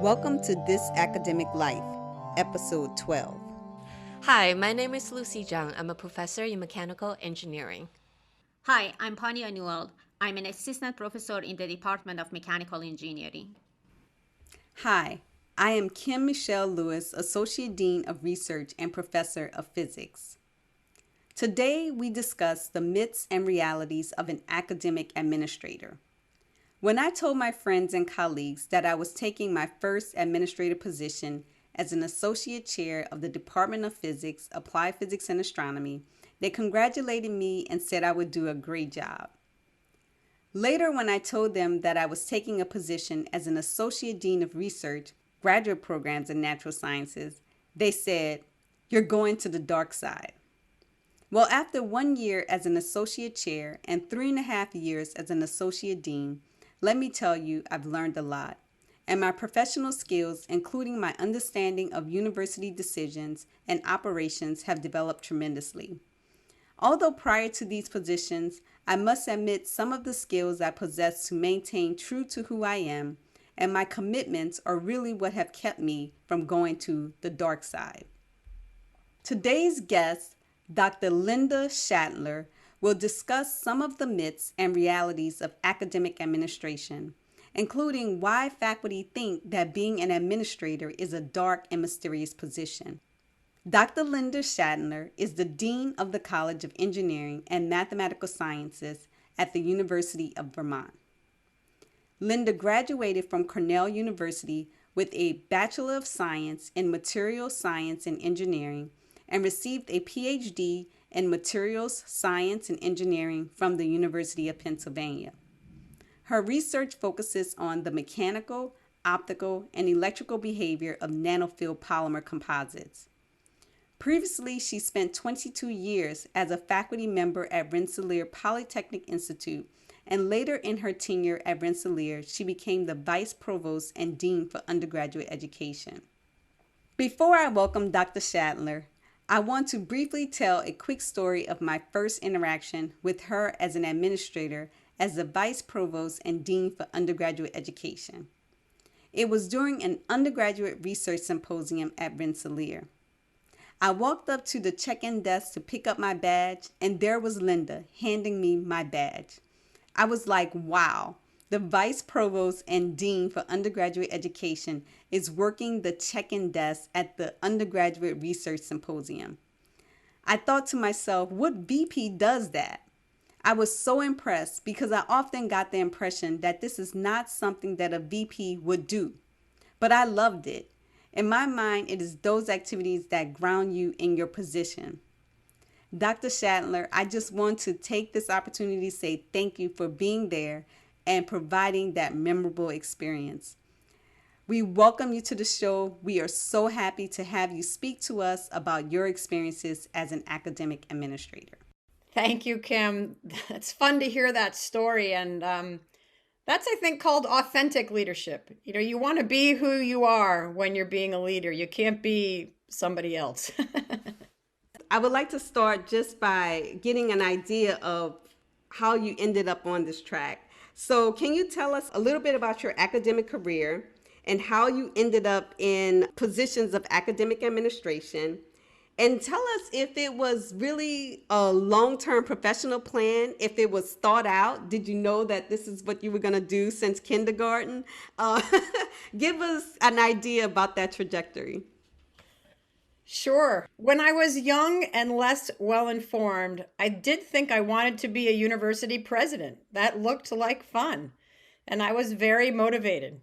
Welcome to This Academic Life, Episode 12. Hi, my name is Lucy Zhang. I'm a professor in mechanical engineering. Hi, I'm Pani Anual. I'm an assistant professor in the Department of Mechanical Engineering. Hi, I am Kim Michelle Lewis, Associate Dean of Research and Professor of Physics. Today, we discuss the myths and realities of an academic administrator. When I told my friends and colleagues that I was taking my first administrative position as an associate chair of the Department of Physics, Applied Physics and Astronomy, they congratulated me and said I would do a great job. Later, when I told them that I was taking a position as an associate dean of research, graduate programs in natural sciences, they said, "You're going to the dark side." Well, after 1 year as an associate chair and 3.5 years as an associate dean, let me tell you, I've learned a lot, and my professional skills, including my understanding of university decisions and operations, have developed tremendously. Although prior to these positions, I must admit some of the skills I possess to maintain true to who I am, and my commitments are really what have kept me from going to the dark side. Today's guest, Dr. Linda Schadler, will discuss some of the myths and realities of academic administration, including why faculty think that being an administrator is a dark and mysterious position. Dr. Linda Schadler is the Dean of the College of Engineering and Mathematical Sciences at the University of Vermont. Linda graduated from Cornell University with a Bachelor of Science in Materials Science and Engineering and received a PhD in Materials Science and Engineering from the University of Pennsylvania. Her research focuses on the mechanical, optical, and electrical behavior of nanofield polymer composites. Previously, she spent 22 years as a faculty member at Rensselaer Polytechnic Institute, and later in her tenure at Rensselaer, she became the Vice Provost and Dean for Undergraduate Education. Before I welcome Dr. Schadler, I want to briefly tell a quick story of my first interaction with her as an administrator as the Vice Provost and Dean for Undergraduate Education. It was during an undergraduate research symposium at Rensselaer. I walked up to the check-in desk to pick up my badge, and there was Linda handing me my badge. I was like, wow, the Vice Provost and Dean for Undergraduate Education is working the check-in desk at the Undergraduate Research Symposium. I thought to myself, what VP does that? I was so impressed because I often got the impression that this is not something that a VP would do. But I loved it. In my mind, it is those activities that ground you in your position. Dr. Schadler, I just want to take this opportunity to say thank you for being there and providing that memorable experience. We welcome you to the show. We are so happy to have you speak to us about your experiences as an academic administrator. Thank you, Kim. It's fun to hear that story. And that's, I think, called authentic leadership. You want to be who you are when you're being a leader. You can't be somebody else. I would like to start just by getting an idea of how you ended up on this track. So can you tell us a little bit about your academic career and how you ended up in positions of academic administration? And tell us if it was really a long-term professional plan, if it was thought out. Did you know that this is what you were going to do since kindergarten? Give us an idea about that trajectory. Sure. When I was young and less well-informed, I did think I wanted to be a university president. That looked like fun, and I was very motivated.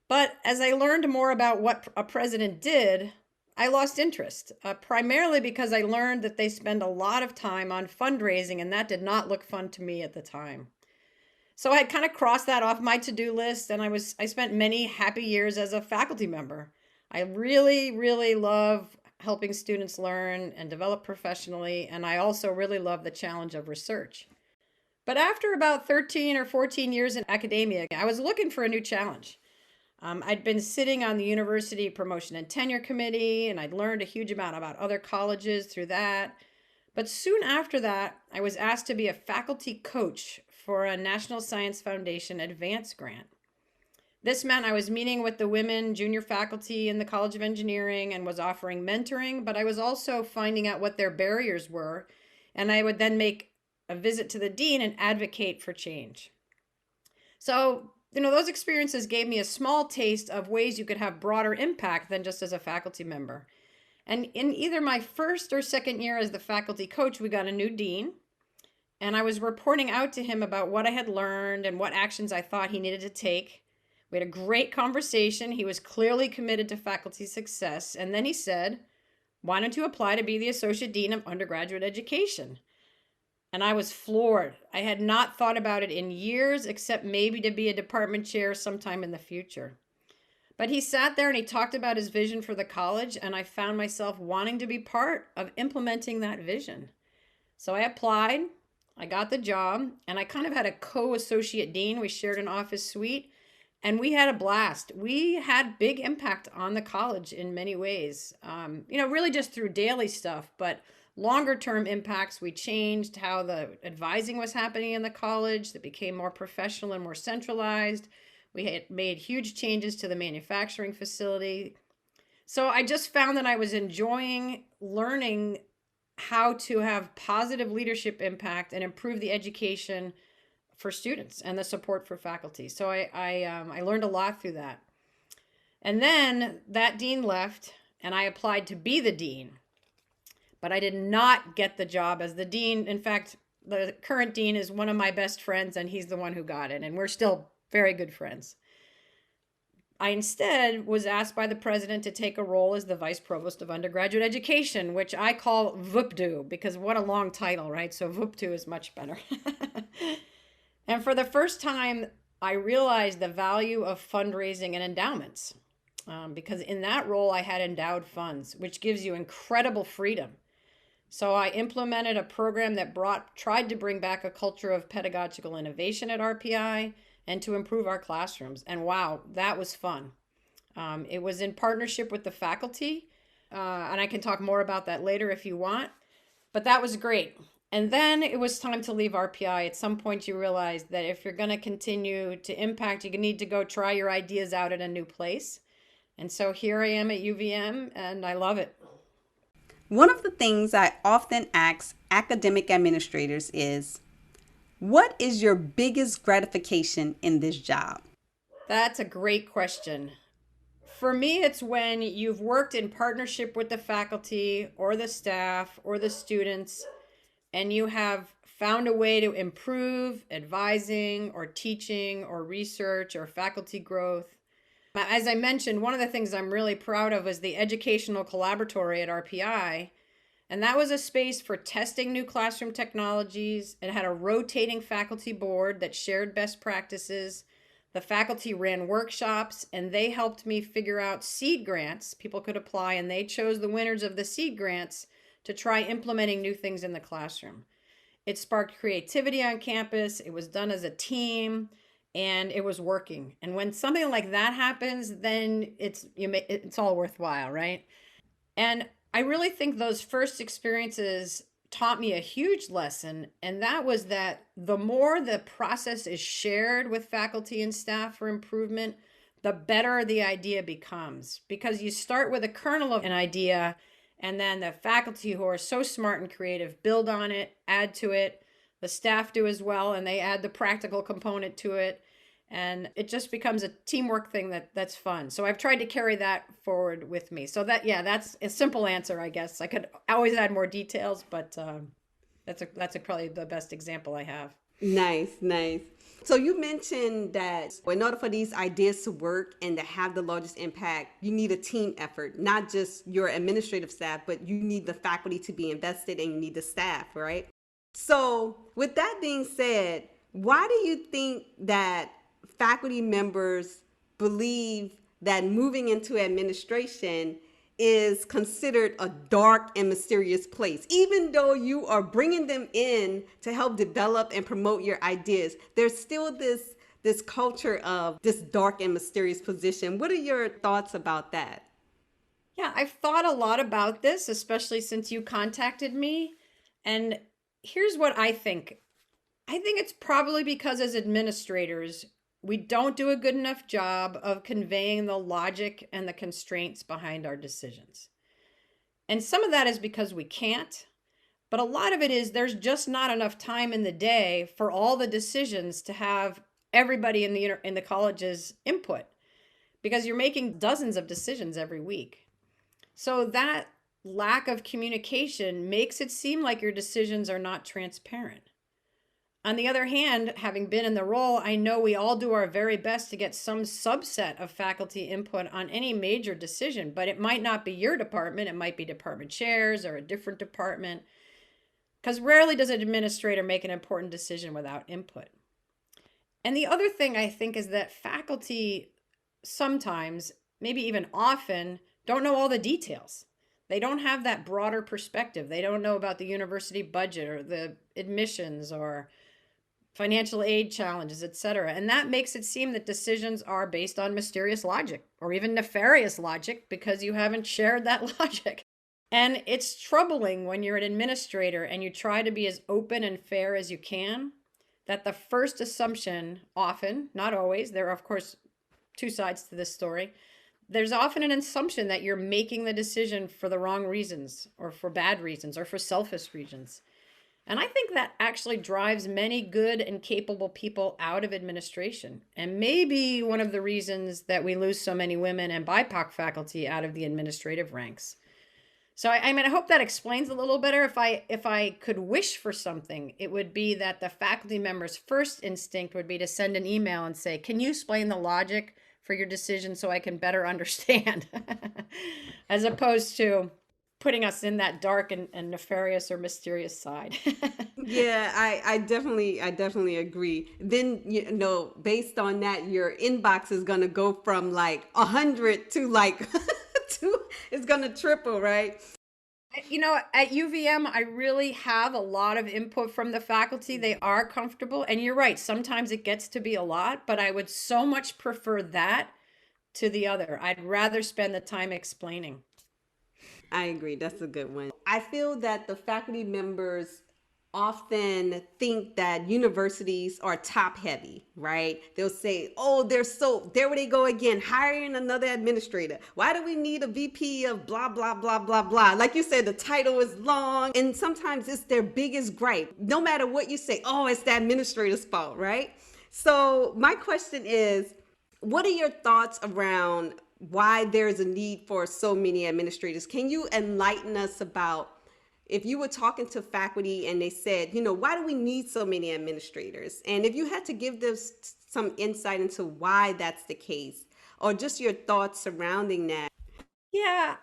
But as I learned more about what a president did, I lost interest, primarily because I learned that they spend a lot of time on fundraising, and that did not look fun to me at the time. So I kind of crossed that off my to-do list, and I spent many happy years as a faculty member. I really, really love helping students learn and develop professionally, and I also really love the challenge of research. But after about 13 or 14 years in academia, I was looking for a new challenge. I'd been sitting on the University Promotion and Tenure Committee, and I'd learned a huge amount about other colleges through that. But soon after that, I was asked to be a faculty coach for a National Science Foundation advance grant. This meant I was meeting with the women junior faculty in the College of Engineering and was offering mentoring, but I was also finding out what their barriers were. And I would then make a visit to the dean and advocate for change. So, those experiences gave me a small taste of ways you could have broader impact than just as a faculty member. And in either my first or second year as the faculty coach, we got a new dean. And I was reporting out to him about what I had learned and what actions I thought he needed to take. We had a great conversation. He was clearly committed to faculty success. And then he said, "Why don't you apply to be the Associate Dean of Undergraduate Education?" And I was floored. I had not thought about it in years, except maybe to be a department chair sometime in the future. But he sat there and he talked about his vision for the college, and I found myself wanting to be part of implementing that vision. So I applied, I got the job, and I kind of had a co-associate dean. We shared an office suite. And we had a blast. We had big impact on the college in many ways, really just through daily stuff, but longer term impacts. We changed how the advising was happening in the college. That became more professional and more centralized. We had made huge changes to the manufacturing facility. So I just found that I was enjoying learning how to have positive leadership impact and improve the education for students and the support for faculty. So I learned a lot through that. And then that dean left and I applied to be the dean, but I did not get the job as the dean. In fact, the current dean is one of my best friends and he's the one who got it. And we're still very good friends. I instead was asked by the president to take a role as the vice provost of undergraduate education, which I call VUPDU because what a long title, right? So VUPDU is much better. And for the first time, I realized the value of fundraising and endowments because in that role, I had endowed funds, which gives you incredible freedom. So I implemented a program that tried to bring back a culture of pedagogical innovation at RPI and to improve our classrooms. And wow, that was fun. It was in partnership with the faculty, and I can talk more about that later if you want, but that was great. And then it was time to leave RPI. At some point, you realize that if you're going to continue to impact, you need to go try your ideas out at a new place. And so here I am at UVM, and I love it. One of the things I often ask academic administrators is, what is your biggest gratification in this job? That's a great question. For me, it's when you've worked in partnership with the faculty or the staff or the students, and you have found a way to improve advising or teaching or research or faculty growth. As I mentioned, one of the things I'm really proud of is the Educational Collaboratory at RPI. And that was a space for testing new classroom technologies. It had a rotating faculty board that shared best practices. The faculty ran workshops and they helped me figure out seed grants people could apply, and they chose the winners of the seed grants to try implementing new things in the classroom. It sparked creativity on campus. It was done as a team and it was working. And when something like that happens, then it's all worthwhile, right? And I really think those first experiences taught me a huge lesson, and that was that the more the process is shared with faculty and staff for improvement, the better the idea becomes. Because you start with a kernel of an idea, and then the faculty who are so smart and creative build on it, add to it. The staff do as well, and they add the practical component to it. And it just becomes a teamwork thing that's fun. So I've tried to carry that forward with me. So that's a simple answer, I guess. I could always add more details, but that's probably the best example I have. Nice. So you mentioned that in order for these ideas to work and to have the largest impact, you need a team effort, not just your administrative staff, but you need the faculty to be invested and you need the staff, right? So with that being said, why do you think that faculty members believe that moving into administration is considered a dark and mysterious place? Even though you are bringing them in to help develop and promote your ideas, there's still this culture of this dark and mysterious position. What are your thoughts about that? Yeah, I've thought a lot about this, especially since you contacted me. And here's what I think. I think it's probably because as administrators, we don't do a good enough job of conveying the logic and the constraints behind our decisions. And some of that is because we can't, but a lot of it is there's just not enough time in the day for all the decisions to have everybody in the college's input, because you're making dozens of decisions every week. So that lack of communication makes it seem like your decisions are not transparent. On the other hand, having been in the role, I know we all do our very best to get some subset of faculty input on any major decision, but it might not be your department. It might be department chairs or a different department, because rarely does an administrator make an important decision without input. And the other thing I think is that faculty sometimes, maybe even often, don't know all the details. They don't have that broader perspective. They don't know about the university budget or the admissions or financial aid challenges, etc. And that makes it seem that decisions are based on mysterious logic or even nefarious logic because you haven't shared that logic. And it's troubling when you're an administrator and you try to be as open and fair as you can, that the first assumption often, not always, there are of course two sides to this story, there's often an assumption that you're making the decision for the wrong reasons or for bad reasons or for selfish reasons. And I think that actually drives many good and capable people out of administration, and maybe one of the reasons that we lose so many women and BIPOC faculty out of the administrative ranks. So I mean, I hope that explains a little better. If I could wish for something, it would be that the faculty member's first instinct would be to send an email and say, can you explain the logic for your decision so I can better understand, as opposed to putting us in that dark and nefarious or mysterious side. Yeah, I definitely agree. Then, based on that, your inbox is going to go from like 100 to like, it's going to triple, right? At UVM, I really have a lot of input from the faculty. They are comfortable. And you're right, sometimes it gets to be a lot, but I would so much prefer that to the other. I'd rather spend the time explaining. I agree. That's a good one. I feel that the faculty members often think that universities are top heavy, right? They'll say, oh, there they go again, hiring another administrator. Why do we need a VP of blah, blah, blah, blah, blah? Like you said, the title is long, and sometimes it's their biggest gripe. No matter what you say, oh, it's the administrator's fault, right? So my question is, what are your thoughts around why there's a need for so many administrators? Can you enlighten us about, if you were talking to faculty and they said, why do we need so many administrators? And if you had to give them some insight into why that's the case, or just your thoughts surrounding that. Yeah,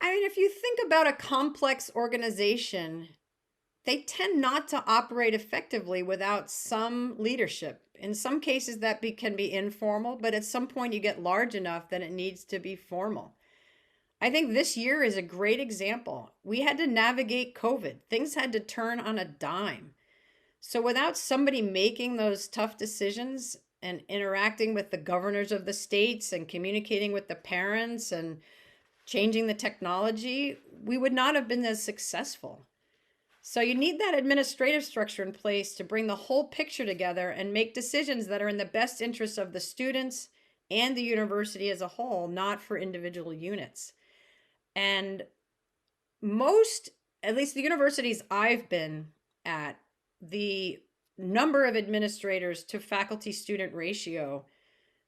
I mean, if you think about a complex organization, they tend not to operate effectively without some leadership. In some cases, that can be informal, but at some point you get large enough that it needs to be formal. I think this year is a great example. We had to navigate COVID. Things had to turn on a dime. So without somebody making those tough decisions and interacting with the governors of the states and communicating with the parents and changing the technology, we would not have been as successful. So you need that administrative structure in place to bring the whole picture together and make decisions that are in the best interest of the students and the university as a whole, not for individual units. And most, at least the universities I've been at, the number of administrators to faculty student ratio,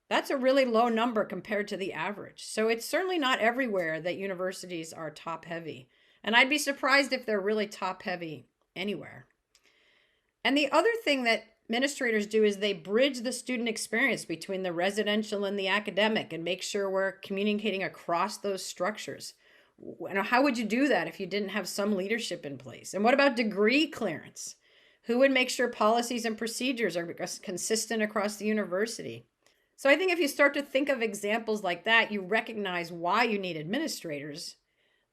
that's a really low number compared to the average. So it's certainly not everywhere that universities are top heavy. And I'd be surprised if they're really top heavy anywhere. And the other thing that administrators do is they bridge the student experience between the residential and the academic and make sure we're communicating across those structures. How would you do that if you didn't have some leadership in place? And what about degree clearance? Who would make sure policies and procedures are consistent across the university? So I think if you start to think of examples like that, you recognize why you need administrators.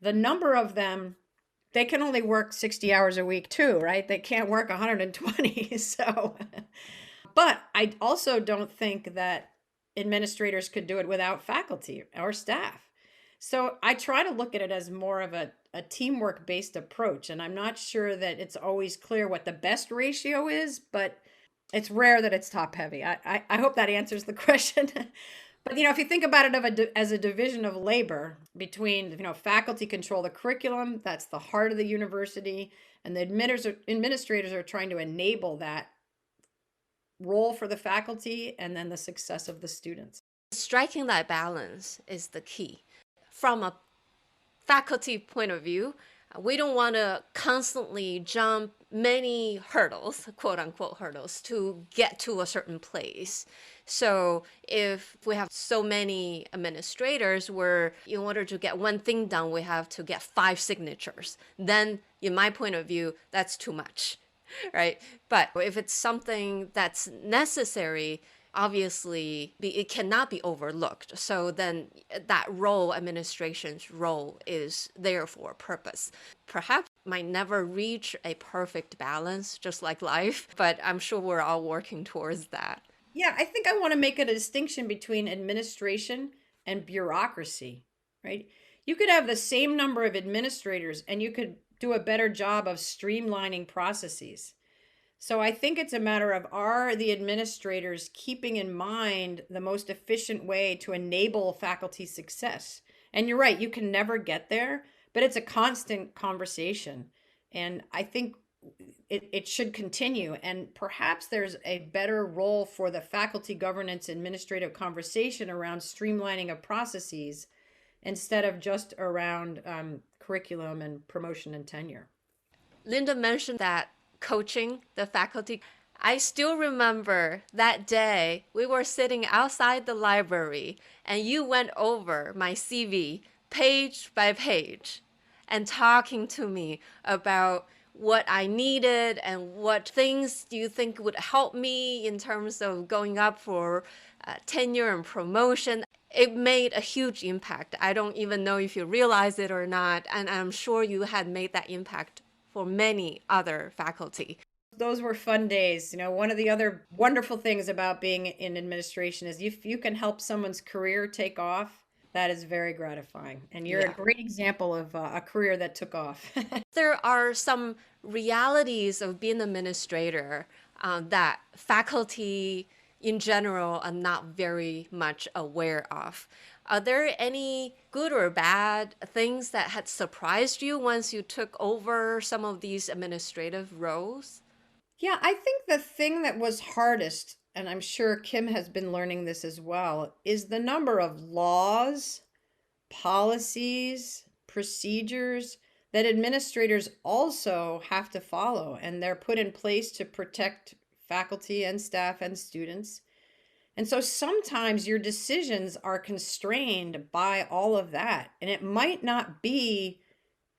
The number of them, they can only work 60 hours a week too, right? They can't work 120. So, but I also don't think that administrators could do it without faculty or staff. So I try to look at it as more of a teamwork-based approach. And I'm not sure that it's always clear what the best ratio is, but It's rare that it's top heavy. I hope that answers the question. But if you think about it as a division of labor between faculty control the curriculum, that's the heart of the university, and the administrators are trying to enable that role for the faculty and then the success of the students. Striking that balance is the key. From a faculty point of view, we don't want to constantly jump many hurdles, quote unquote hurdles, to get to a certain place. So if we have so many administrators where in order to get one thing done, we have to get 5 signatures, then in my point of view, that's too much, right? But if it's something that's necessary, obviously it cannot be overlooked. So then that role, administration's role, is there for a purpose. Perhaps might never reach a perfect balance, just like life, but I'm sure we're all working towards that. Yeah, I think I want to make a distinction between administration and bureaucracy, right? You could have the same number of administrators and you could do a better job of streamlining processes. So I think it's a matter of, are the administrators keeping in mind the most efficient way to enable faculty success? And you're right, you can never get there, but it's a constant conversation. And I think it should continue. And perhaps there's a better role for the faculty governance administrative conversation around streamlining of processes instead of just around curriculum and promotion and tenure. Linda mentioned that coaching the faculty. I still remember that day we were sitting outside the library and you went over my CV page by page and talking to me about what I needed and what things do you think would help me in terms of going up for tenure and promotion. It made a huge impact. I don't even know if you realize it or not, and I'm sure you had made that impact for many other faculty. Those were fun days. One of the other wonderful things about being in administration is if you can help someone's career take off, that is very gratifying. And you're a great example of a career that took off. There are some realities of being an administrator that faculty in general are not very much aware of. Are there any good or bad things that had surprised you once you took over some of these administrative roles? Yeah, I think the thing that was hardest, and I'm sure Kim has been learning this as well, is the number of laws, policies, procedures that administrators also have to follow, and they're put in place to protect faculty and staff and students. And so sometimes your decisions are constrained by all of that, and it might not be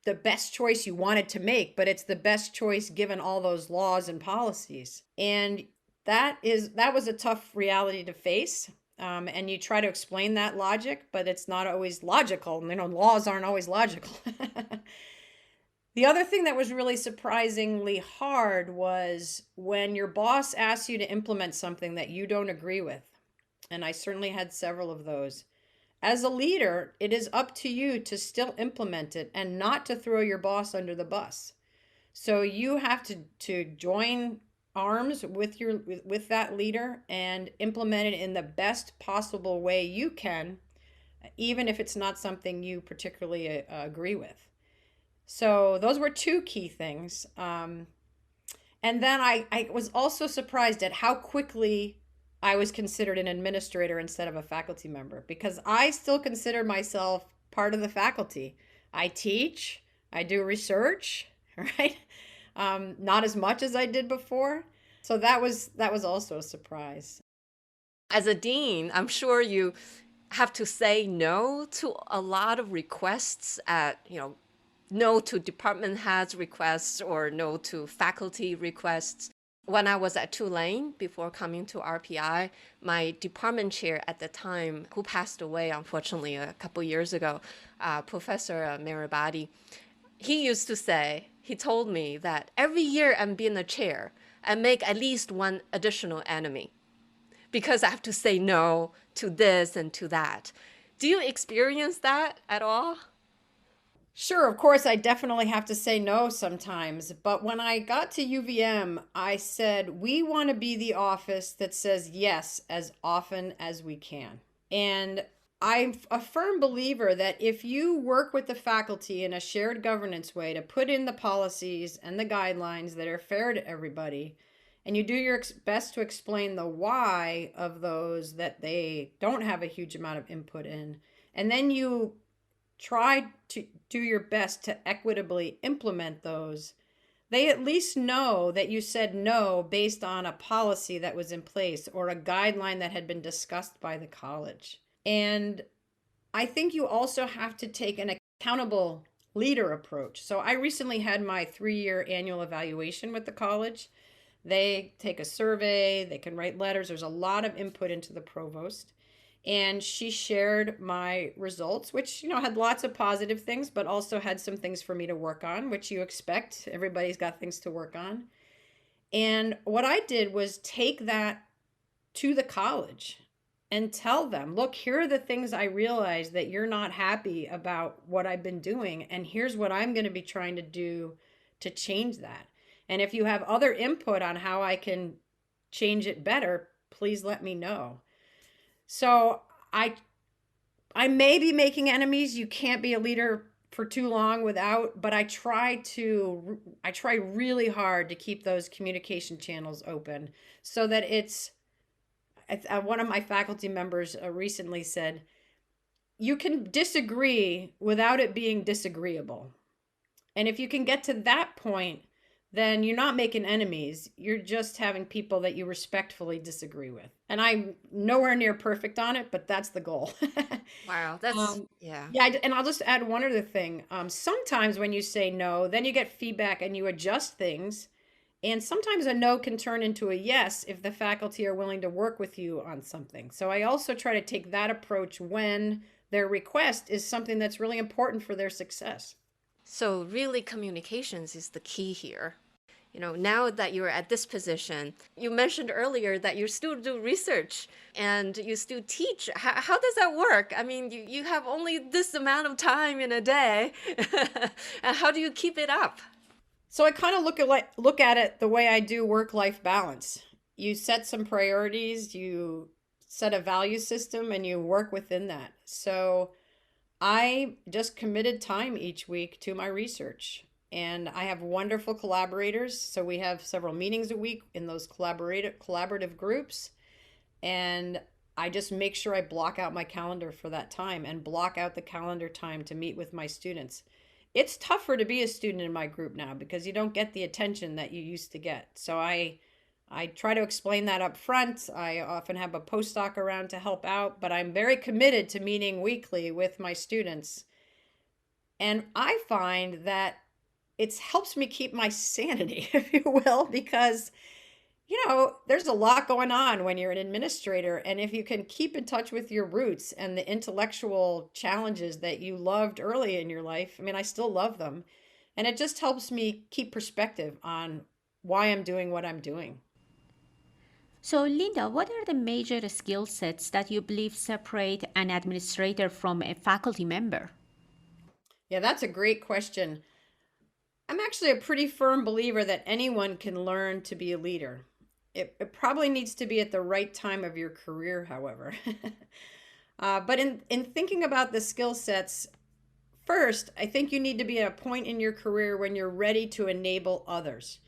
the best choice you wanted to make, but it's the best choice given all those laws and policies. And that was a tough reality to face. And you try to explain that logic, but it's not always logical. Laws aren't always logical. The other thing that was really surprisingly hard was when your boss asks you to implement something that you don't agree with. And I certainly had several of those. As a leader, it is up to you to still implement it and not to throw your boss under the bus. So you have to join arms with that leader and implement it in the best possible way you can, even if it's not something you particularly agree with. So those were 2 key things. And then I was also surprised at how quickly I was considered an administrator instead of a faculty member, because I still consider myself part of the faculty. I teach, I do research, right? Not as much as I did before. So that was also a surprise. As a dean, I'm sure you have to say no to a lot of requests no to department heads requests or no to faculty requests. When I was at Tulane, before coming to RPI, my department chair at the time, who passed away, unfortunately, a couple years ago, Professor Marabadi, he told me that every year I'm being a chair, I make at least one additional enemy because I have to say no to this and to that. Do you experience that at all? Sure, of course, I definitely have to say no sometimes. But when I got to UVM, I said, we want to be the office that says yes as often as we can. And I'm a firm believer that if you work with the faculty in a shared governance way to put in the policies and the guidelines that are fair to everybody, and you do your best to explain the why of those that they don't have a huge amount of input in, and then you try to do your best to equitably implement those, they at least know that you said no based on a policy that was in place or a guideline that had been discussed by the college. And I think you also have to take an accountable leader approach. So I recently had my 3-year annual evaluation with the college. They take a survey, they can write letters. There's a lot of input into the provost. And she shared my results, which, had lots of positive things, but also had some things for me to work on, which you expect. Everybody's got things to work on. And what I did was take that to the college and tell them, look, here are the things I realized that you're not happy about what I've been doing. And here's what I'm going to be trying to do to change that. And if you have other input on how I can change it better, please let me know. So I may be making enemies. You can't be a leader for too long without, but I try really hard to keep those communication channels open so that one of my faculty members recently said, you can disagree without it being disagreeable. And if you can get to that point, then you're not making enemies. You're just having people that you respectfully disagree with. And I'm nowhere near perfect on it, but that's the goal. Wow, that's yeah. Yeah, and I'll just add one other thing. Sometimes when you say no, then you get feedback and you adjust things. And sometimes a no can turn into a yes if the faculty are willing to work with you on something. So I also try to take that approach when their request is something that's really important for their success. So really communications is the key here. Now that you're at this position, you mentioned earlier that you still do research and you still teach. How does that work? I mean, you have only this amount of time in a day. And how do you keep it up? So I kind of look at it the way I do work-life balance. You set some priorities, you set a value system, and you work within that. So I just committed time each week to my research. And I have wonderful collaborators. So we have several meetings a week in those collaborative groups. And I just make sure I block out my calendar for that time and block out the calendar time to meet with my students. It's tougher to be a student in my group now because you don't get the attention that you used to get. So I try to explain that up front. I often have a postdoc around to help out, but I'm very committed to meeting weekly with my students. And I find that it helps me keep my sanity, if you will, because, there's a lot going on when you're an administrator. And if you can keep in touch with your roots and the intellectual challenges that you loved early in your life, I mean, I still love them. And it just helps me keep perspective on why I'm doing what I'm doing. So, Linda, what are the major skill sets that you believe separate an administrator from a faculty member? Yeah, that's a great question. I'm actually a pretty firm believer that anyone can learn to be a leader. It probably needs to be at the right time of your career, however. But in thinking about the skill sets, first, I think you need to be at a point in your career when you're ready to enable others.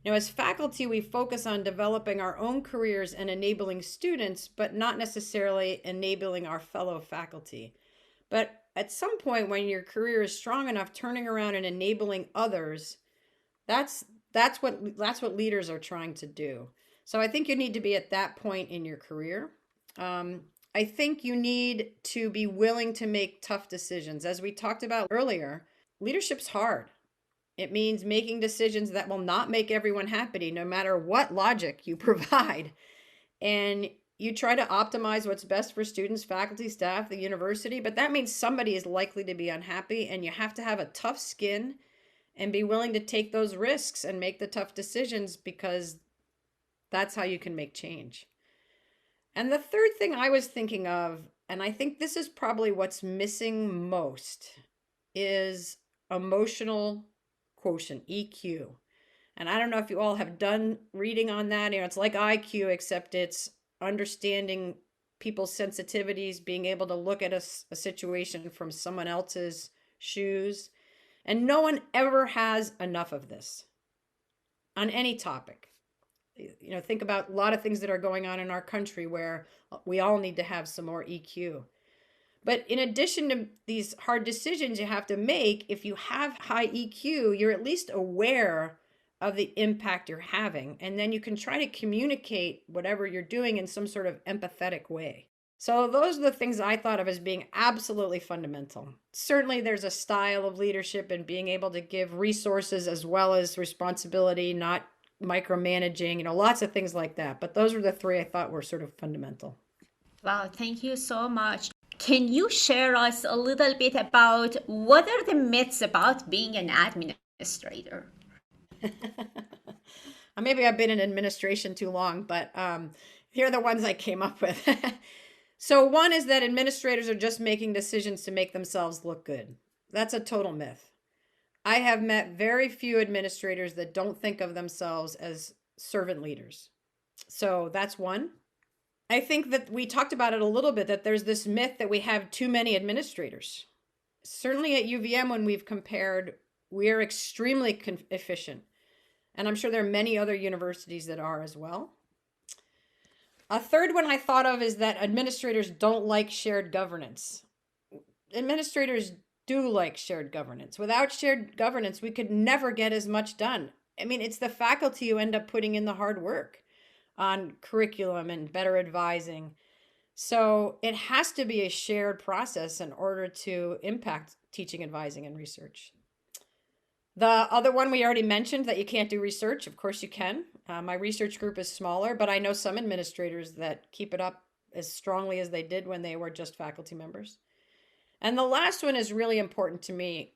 As faculty, we focus on developing our own careers and enabling students, but not necessarily enabling our fellow faculty. But at some point when your career is strong enough, turning around and enabling others, that's what leaders are trying to do. So I think you need to be at that point in your career. I think you need to be willing to make tough decisions. As we talked about earlier, leadership's hard. It means making decisions that will not make everyone happy, no matter what logic you provide. And you try to optimize what's best for students, faculty, staff, the university, but that means somebody is likely to be unhappy, and you have to have a tough skin and be willing to take those risks and make the tough decisions, because that's how you can make change. And the third thing I was thinking of, and I think this is probably what's missing most, is emotional quotient, EQ. And I don't know if you all have done reading on that. It's like IQ, except it's understanding people's sensitivities, being able to look at a situation from someone else's shoes. And no one ever has enough of this on any topic. Think about a lot of things that are going on in our country where we all need to have some more EQ. But in addition to these hard decisions you have to make, if you have high EQ, you're at least aware of the impact you're having. And then you can try to communicate whatever you're doing in some sort of empathetic way. So those are the things I thought of as being absolutely fundamental. Certainly there's a style of leadership and being able to give resources as well as responsibility, not micromanaging, lots of things like that. But those were the three I thought were sort of fundamental. Wow, thank you so much. Can you share us a little bit about what are the myths about being an administrator? Maybe I've been in administration too long, but here are the ones I came up with. So one is that administrators are just making decisions to make themselves look good. That's a total myth. I have met very few administrators that don't think of themselves as servant leaders. So that's one. I think that we talked about it a little bit, that there's this myth that we have too many administrators. Certainly at UVM, when we've compared, we are extremely efficient. And I'm sure there are many other universities that are as well. A third one I thought of is that administrators don't like shared governance. Administrators do like shared governance. Without shared governance, we could never get as much done. It's the faculty who end up putting in the hard work on curriculum and better advising. So it has to be a shared process in order to impact teaching, advising, and research. The other one we already mentioned, that you can't do research. Of course you can. My research group is smaller, but I know some administrators that keep it up as strongly as they did when they were just faculty members. And the last one is really important to me.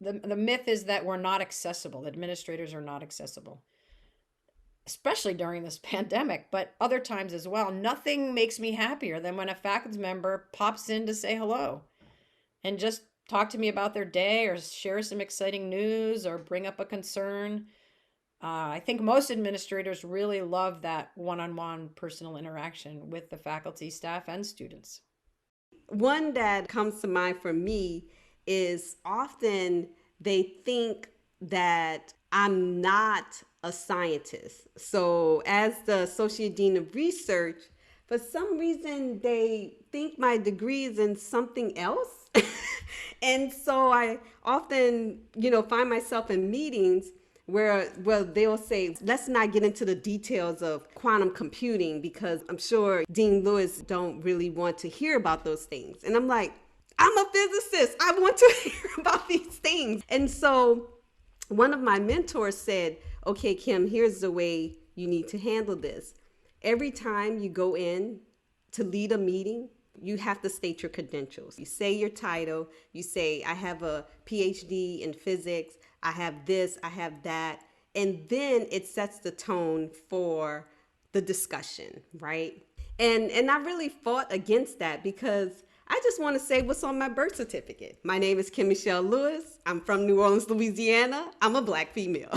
The myth is that we're not accessible. Administrators are not accessible, especially during this pandemic, but other times as well. Nothing makes me happier than when a faculty member pops in to say hello and just talk to me about their day or share some exciting news or bring up a concern. I think most administrators really love that one-on-one personal interaction with the faculty, staff, and students. One that comes to mind for me is often they think that I'm not a scientist. So as the Associate Dean of Research, for some reason they think my degree is in something else. And so I often, find myself in meetings where, they'll say, let's not get into the details of quantum computing because I'm sure Dean Lewis don't really want to hear about those things. And I'm like, I'm a physicist. I want to hear about these things. And so one of my mentors said, okay, Kim, here's the way you need to handle this. Every time you go in to lead a meeting, you have to state your credentials. You say your title. You say, I have a PhD in physics. I have this, I have that. And then it sets the tone for the discussion, right? And I really fought against that because I just want to say what's on my birth certificate. My name is Kim Michelle Lewis. I'm from New Orleans, Louisiana. I'm a Black female.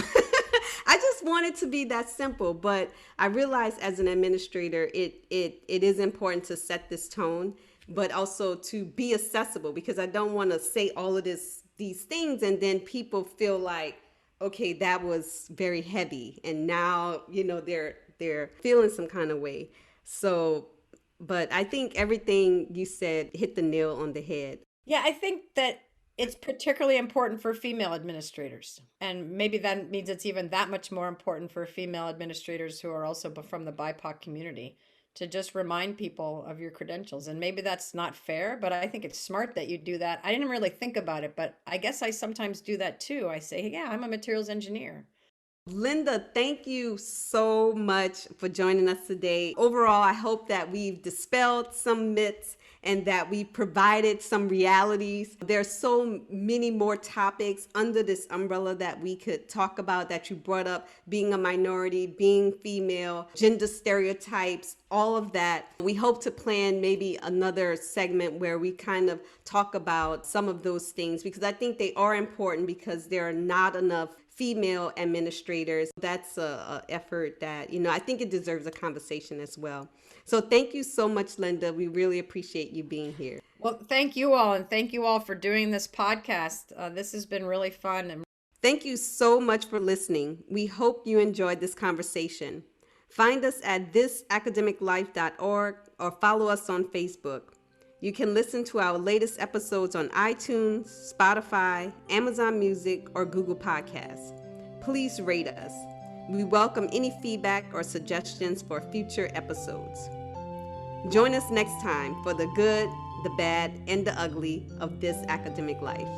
I just want it to be that simple, but I realized as an administrator, it is important to set this tone, but also to be accessible because I don't want to say all of these things and then people feel like, okay, that was very heavy, and now they're feeling some kind of way. So, but I think everything you said hit the nail on the head. Yeah, I think that it's particularly important for female administrators. And maybe that means it's even that much more important for female administrators who are also from the BIPOC community to just remind people of your credentials. And maybe that's not fair, but I think it's smart that you do that. I didn't really think about it, but I guess I sometimes do that too. I say, yeah, I'm a materials engineer. Linda, thank you so much for joining us today. Overall, I hope that we've dispelled some myths and that we provided some realities. There's so many more topics under this umbrella that we could talk about that you brought up: being a minority, being female, gender stereotypes, all of that. We hope to plan maybe another segment where we kind of talk about some of those things, because I think they are important, because there are not enough female administrators. That's a effort that, I think it deserves a conversation as well. So thank you so much, Linda. We really appreciate you being here. Well, thank you all, and thank you all for doing this podcast. This has been really fun. And thank you so much for listening. We hope you enjoyed this conversation. Find us at thisacademiclife.org or follow us on Facebook. You can listen to our latest episodes on iTunes, Spotify, Amazon Music, or Google Podcasts. Please rate us. We welcome any feedback or suggestions for future episodes. Join us next time for the good, the bad, and the ugly of this academic life.